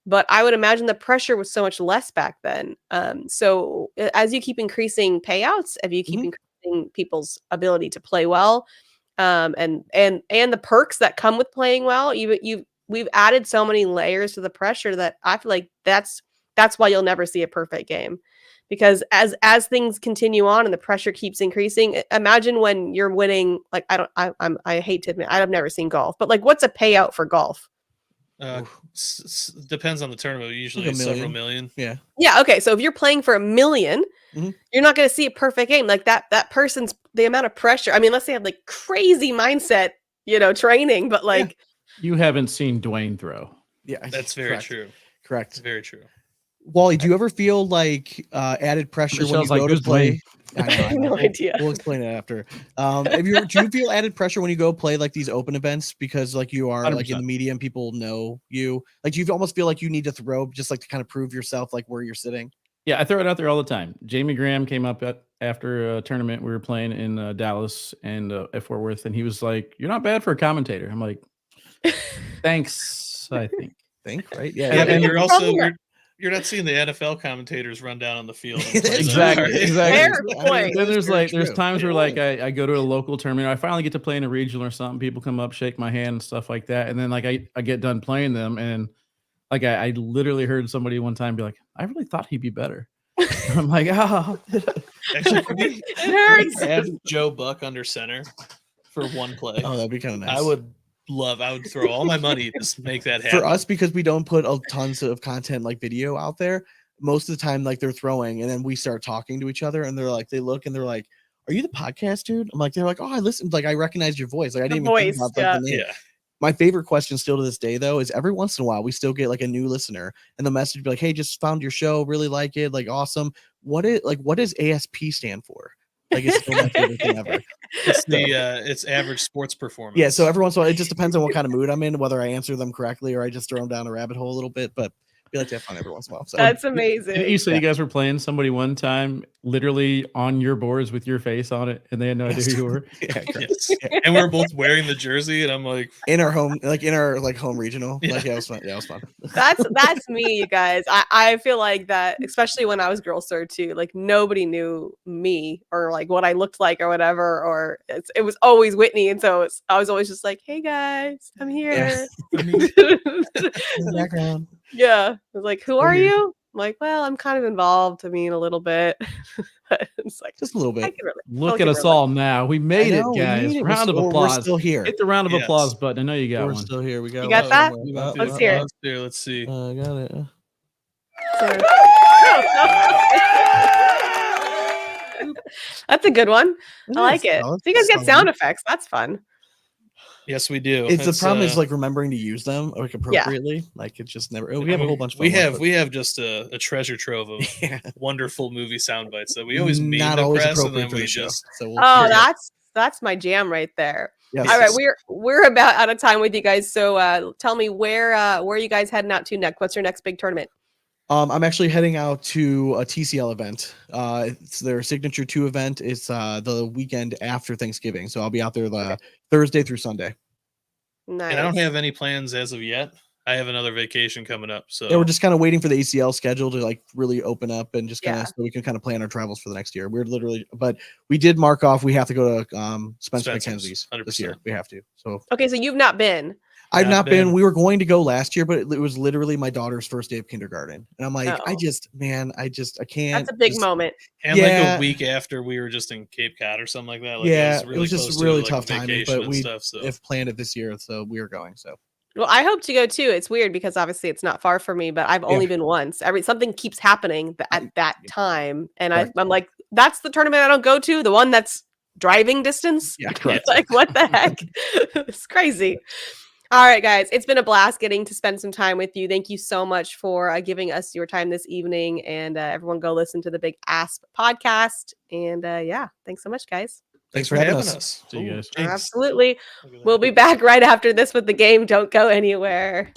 But I would imagine the pressure was so much less back then. So as you keep increasing payouts, if you keep increasing people's ability to play well, and the perks that come with playing well, we've added so many layers to the pressure that I feel like that's why you'll never see a perfect game. Because as things continue on and the pressure keeps increasing, imagine when you're winning. Like I hate to admit, I've never seen golf, but like, what's a payout for golf? Depends on the tournament. Usually Like several million. Yeah. Yeah. Okay. So if you're playing for $1 million, you're not going to see a perfect game like that. That person's the amount of pressure. I mean, unless they have like crazy mindset, training, but like you haven't seen Dwayne throw. Yeah, that's very true. Correct. It's very true. Wally, do you ever feel like added pressure when you go to play? I have no idea. We'll explain it after. Do you feel added pressure when you go play like these open events because like you are 100%. like in the media and people know you? Like, do you almost feel like you need to throw just like to kind of prove yourself, like where you're sitting? Yeah, I throw it out there all the time. Jamie Graham came up after a tournament we were playing in Dallas and at Fort Worth, and he was like, "You're not bad for a commentator." I'm like, "Thanks." I think right? Yeah, and you're also you're not seeing the NFL commentators run down on the field. Exactly. Fair point. Then there's times where like I go to a local tournament, or I finally get to play in a regional or something. People come up, shake my hand, and stuff like that, and then like I get done playing them, and like I literally heard somebody one time be like, "I really thought he'd be better." I'm like, "Oh." Actually, it hurts. Have Joe Buck under center for one play. Oh, that'd be kind of nice. I would throw all my money to make that happen. For us, because we don't put tons of content like video out there, most of the time like they're throwing and then we start talking to each other and they're like, they look and they're like, "Are you the podcast dude?" I'm like, they're like, "Oh, I listened, like I recognize your voice." Like I didn't even think about like, the name. Yeah. My favorite question still to this day though is every once in a while we still get like a new listener and the message be like, "Hey, just found your show, really like it, like awesome." What does ASP stand for? Like it's still my favorite thing ever. It's it's average sports performance. Yeah, so every once in a while, it just depends on what kind of mood I'm in, whether I answer them correctly or I just throw them down a rabbit hole a little bit. But we like to have fun every once in a while. So That's amazing. Didn't you say you guys were playing somebody one time, literally on your boards with your face on it, and they had no idea who you were? Yes. And we're both wearing the jersey, and I'm like, in our home regional. Yeah. Like, yeah, it was fun. Yeah, it was fun. That's me, you guys. I feel like that, especially when I was Girls Third too. Like nobody knew me or like what I looked like or whatever. Or it was always Whitney, and so I was always just like, "Hey guys, I'm here." Background. Yeah, I was like, "Who are you?" I'm like, "Well, I'm kind of involved. I mean, a little bit." It's like just a little bit. Look at us all now. We made it, guys. Round of applause. We're still here. Hit the round of applause button. I know you got we're one. Still here. We got. You got that? Let's hear it. Let's see. I got it. That's a good one. I like it. Solid. So you guys get sound effects. That's fun. Yes, we do. It's the problem is like remembering to use them like appropriately. Yeah. Like it's just never. We have a whole bunch. Of we have just a treasure trove of wonderful movie sound bites that we always mean to press, and then we just. So that's my jam right there. Yes. All right, we're about out of time with you guys. So tell me where are you guys heading out to next? What's your next big tournament? I'm actually heading out to a TCL event. It's their Signature 2 event. It's the weekend after Thanksgiving. So I'll be out there the Thursday through Sunday. Nice. And I don't have any plans as of yet. I have another vacation coming up. So yeah, we're just kind of waiting for the ACL schedule to like really open up and just kind of Yeah. so we can kind of plan our travels for the next year. We're literally, but we did mark off. We have to go to Spencer Spencer's, McKenzie's 100%. this year. We have to. So Okay, so you've not been. I've Not not been. been. We were going to go last year, but it was literally my daughter's first day of kindergarten, and I'm like, I Oh. can't. That's a big just- moment. And like Yeah. a week after we were just in Cape Cod or something like that. Like Yeah, it was just close to, really like, tough timing, vacation but and we stuff. So have planned it this year, so we are going. So Well, I hope to go too. It's weird because obviously it's not far from me, but I've only been once. Something keeps happening at that time, and Correct. I'm like, that's the tournament I don't go to. The one that's driving distance. yeah, correct. Like, what the heck? It's crazy. All right, guys, it's been a blast getting to spend some time with you. Thank you so much for giving us your time this evening, and everyone go listen to the Big ASP podcast. And yeah, thanks so much, guys. Thanks for having us. See you guys. thanks. Absolutely. Look at that. We'll be back right after this with the game. Don't go anywhere.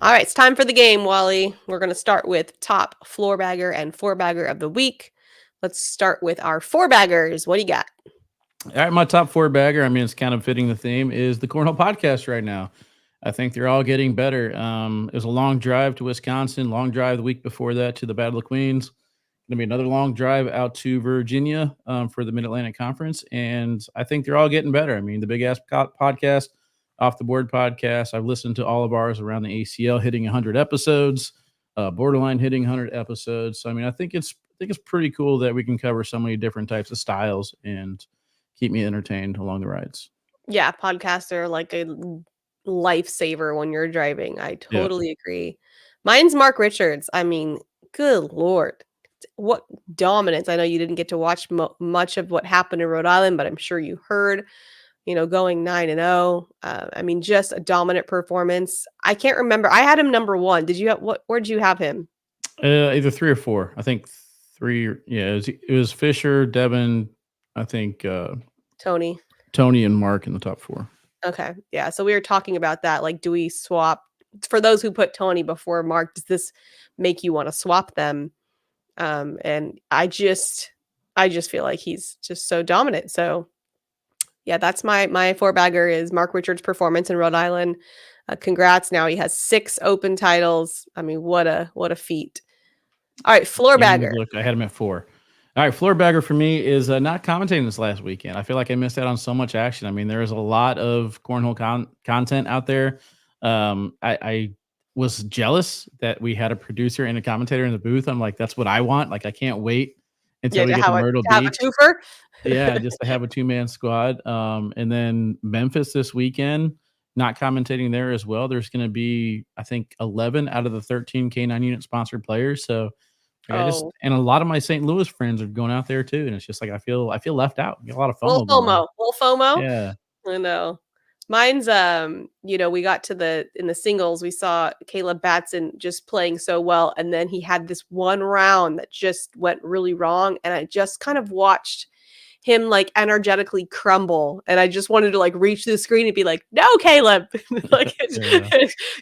All right, it's time for the game, Wally. We're going to start with top floor bagger and four bagger of the week. Let's start with our four baggers. What do you got? All right, my top four bagger, I mean, it's kind of fitting the theme, is the Cornhole podcast right now. I think they're all getting better. It was a long drive to Wisconsin, long drive the week before that to the Battle of Queens. Going to be another long drive out to Virginia for the Mid-Atlantic Conference. And I think they're all getting better. I mean, the Big Ass Podcast, Off the Board Podcast, I've listened to all of ours around the ACL hitting 100 episodes, Borderline hitting 100 episodes. So, I mean, I think it's pretty cool that we can cover so many different types of styles and keep me entertained along the rides. Yeah, podcasts are like a lifesaver when you're driving. I totally agree. Mine's Mark Richards. I mean, good Lord. What dominance. I know you didn't get to watch much of what happened in Rhode Island, but I'm sure you heard, going 9-0. I mean, just a dominant performance. I can't remember. I had him number one. Did you have where'd you have him? Either 3 or 4. I think 3. Yeah, it was Fisher, Devin, I think Tony, and Mark in the top 4. Okay. Yeah. So we were talking about that. Like, do we swap for those who put Tony before Mark? Does this make you want to swap them? And I just feel like he's just so dominant. So yeah, that's my four bagger is Mark Richards' performance in Rhode Island. Congrats. Now he has 6 open titles. I mean, what a feat. All right. Floor bagger. Look, I had him at 4. All right, floor bagger for me is not commentating this last weekend. I feel like I missed out on so much action. I mean, there is a lot of cornhole content out there. I was jealous that we had a producer and a commentator in the booth. I'm like, that's what I want. Like, I can't wait until we get to Myrtle have a Beach. twofer? Yeah, just to have a 2-man squad. And then Memphis this weekend, not commentating there as well. There's going to be, I think, 11 out of the 13 K9 unit sponsored players. So and a lot of my St. Louis friends are going out there too, and it's just like I feel left out. I get a lot of FOMO. Little FOMO. Yeah, I know. Mine's we got to in the singles, we saw Caleb Batson just playing so well, and then he had this one round that just went really wrong, and I just kind of watched him like energetically crumble, and I just wanted to like reach the screen and be like, "No, Caleb, like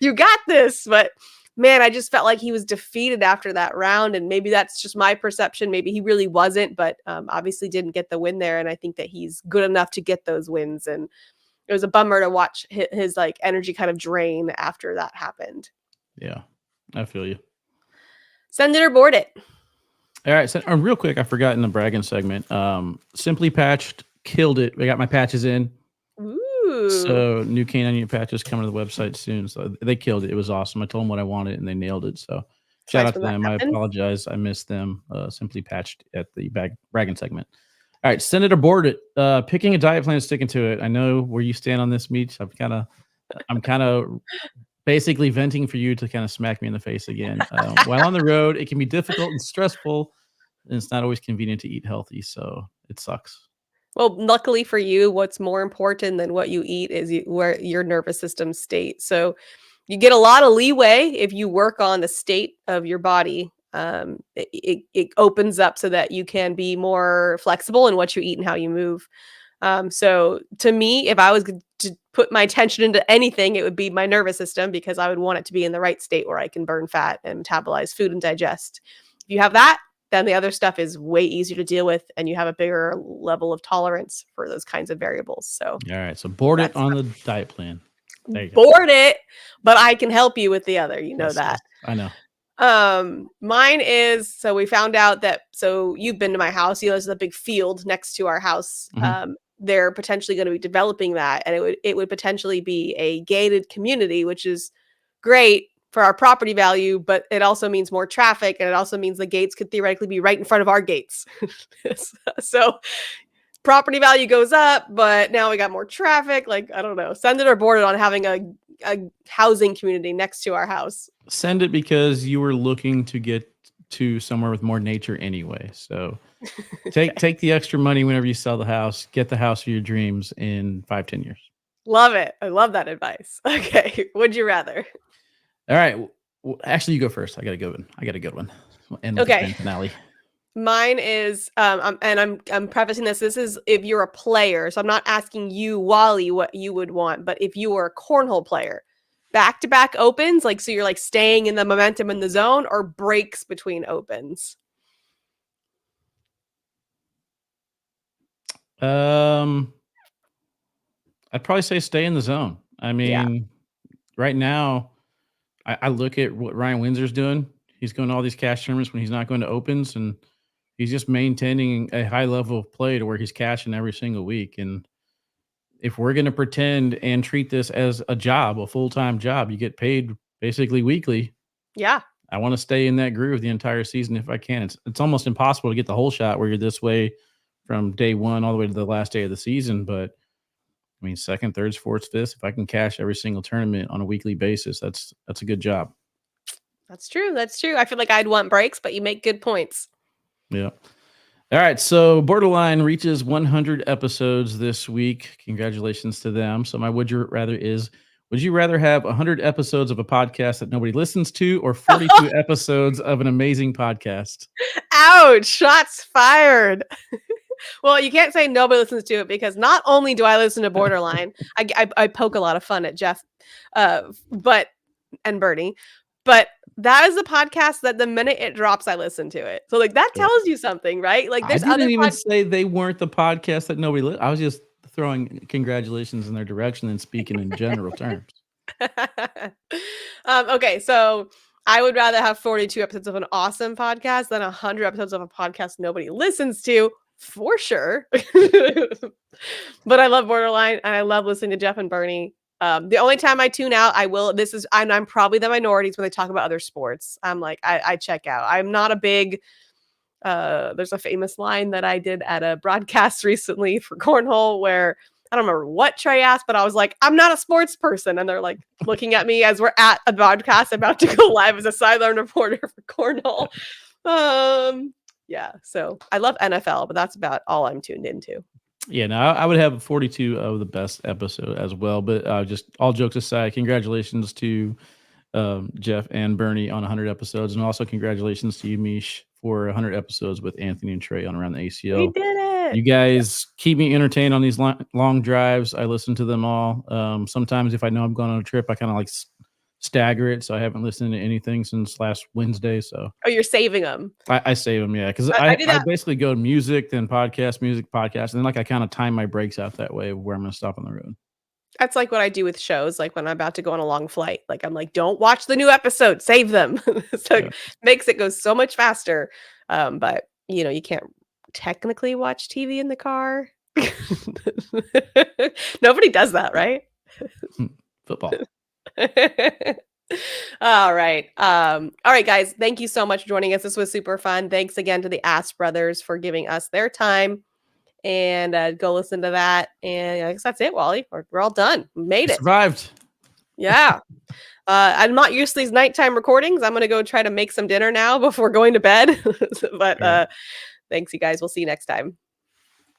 you got this." But man, I just felt like he was defeated after that round, and maybe that's just my perception. Maybe he really wasn't, but obviously didn't get the win there, and I think that he's good enough to get those wins, and it was a bummer to watch his like energy kind of drain after that happened. Yeah, I feel you. Send it or board it. All right, so real quick, I forgot in the bragging segment. Simply Patched killed it. We got my patches in. Ooh. So new K9 unit patches coming to the website soon. So they killed it. It was awesome. I told them what I wanted and they nailed it. So shout out to them. I apologize. I missed them. Simply Patched at the bragging segment. All right, send it or board it. Picking a diet plan, sticking to it. I know where you stand on this, Meesh. I'm kind of basically venting for you to kind of smack me in the face again. While on the road, it can be difficult and stressful, and it's not always convenient to eat healthy. So it sucks. Well, luckily for you, what's more important than what you eat is where your nervous system state. So you get a lot of leeway if you work on the state of your body. It opens up so that you can be more flexible in what you eat and how you move. So to me, if I was to put my attention into anything, it would be my nervous system, because I would want it to be in the right state where I can burn fat and metabolize food and digest. If you have that, then the other stuff is way easier to deal with, and you have a bigger level of tolerance for those kinds of variables. So All right. So board it that's on the diet plan. There you go. board it, but I can help you with the other. You know Yes, that. yes, I know. Mine is, so we found out that, so you've been to my house, you know, there's a big field next to our house. They're potentially going to be developing that, and it would potentially be a gated community, which is great for our property value, but it also means more traffic, and it also means the gates could theoretically be right in front of our gates. So property value goes up, but now we got more traffic. Like, I don't know, send it or board it on having a housing community next to our house. Send it, because you were looking to get to somewhere with more nature anyway. So take the extra money whenever you sell the house, get the house of your dreams in 5-10 years. Love it. I love that advice. Okay. Would you rather? All right. Well, actually, you go first. I got a good one. We'll end with the grand finale. Mine is, and I'm prefacing this. This is if you're a player. So I'm not asking you, Wally, what you would want, but if you were a cornhole player, back-to-back opens, like, so you're like staying in the momentum in the zone, or breaks between opens. I'd probably say stay in the zone. I mean, right now, I look at what Ryan Windsor's doing. He's going to all these cash tournaments when he's not going to opens, and he's just maintaining a high level of play to where he's cashing every single week. And if we're going to pretend and treat this as a job, a full-time job, you get paid basically weekly. Yeah. I want to stay in that groove the entire season if I can. It's almost impossible to get the whole shot where you're this way from day one all the way to the last day of the season. But I mean, second, thirds, fourths, fifths, if I can cash every single tournament on a weekly basis, that's a good job. That's true. That's true. I feel like I'd want breaks, but you make good points. Yeah. All right. So Borderline reaches 100 episodes this week. Congratulations to them. So my would you rather is, would you rather have 100 episodes of a podcast that nobody listens to, or 42 episodes of an amazing podcast? Ouch. Shots fired. Well, you can't say nobody listens to it, because not only do I listen to Borderline, I poke a lot of fun at Jeff and Bernie, but that is a podcast that the minute it drops, I listen to it. So like that tells you something, right? Like there's I didn't even say they weren't the podcast that nobody I was just throwing congratulations in their direction and speaking in general terms. Okay, so I would rather have 42 episodes of an awesome podcast than 100 episodes of a podcast nobody listens to, for sure. But I love Borderline, and I love listening to Jeff and Bernie. The only time I tune out, I'm probably the minorities when they talk about other sports. I'm like, I check out. I'm not a big, there's a famous line that I did at a broadcast recently for Cornhole where I don't remember what Trey asked, but I was like, I'm not a sports person. And they're like looking at me as we're at a broadcast about to go live as a sideline reporter for Cornhole. Yeah. So I love NFL, but that's about all I'm tuned into. Yeah, no, I would have 42 of the best episode as well. But just all jokes aside, congratulations to Jeff and Bernie on 100 episodes. And also congratulations to you, Meesh, for 100 episodes with Anthony and Trey on Around the ACL. We did it. You guys keep me entertained on these long drives. I listen to them all. Sometimes if I know I'm going on a trip, I kind of like stagger it. So I haven't listened to anything since last Wednesday. So you're saving them. I save them. Yeah. Cause I basically go to music, then podcast, and then like I kind of time my breaks out that way where I'm going to stop on the road. That's like what I do with shows. Like when I'm about to go on a long flight, like I'm like, don't watch the new episode, save them. So it makes it go so much faster. But you can't technically watch TV in the car. Nobody does that, right? Football. All right. All right, guys. Thank you so much for joining us. This was super fun. Thanks again to the ASP Brothers for giving us their time. And go listen to that. And I guess that's it, Wally. We're all done. We made it. Survived. Yeah. I'm not used to these nighttime recordings. I'm going to go try to make some dinner now before going to bed. But thanks, you guys. We'll see you next time.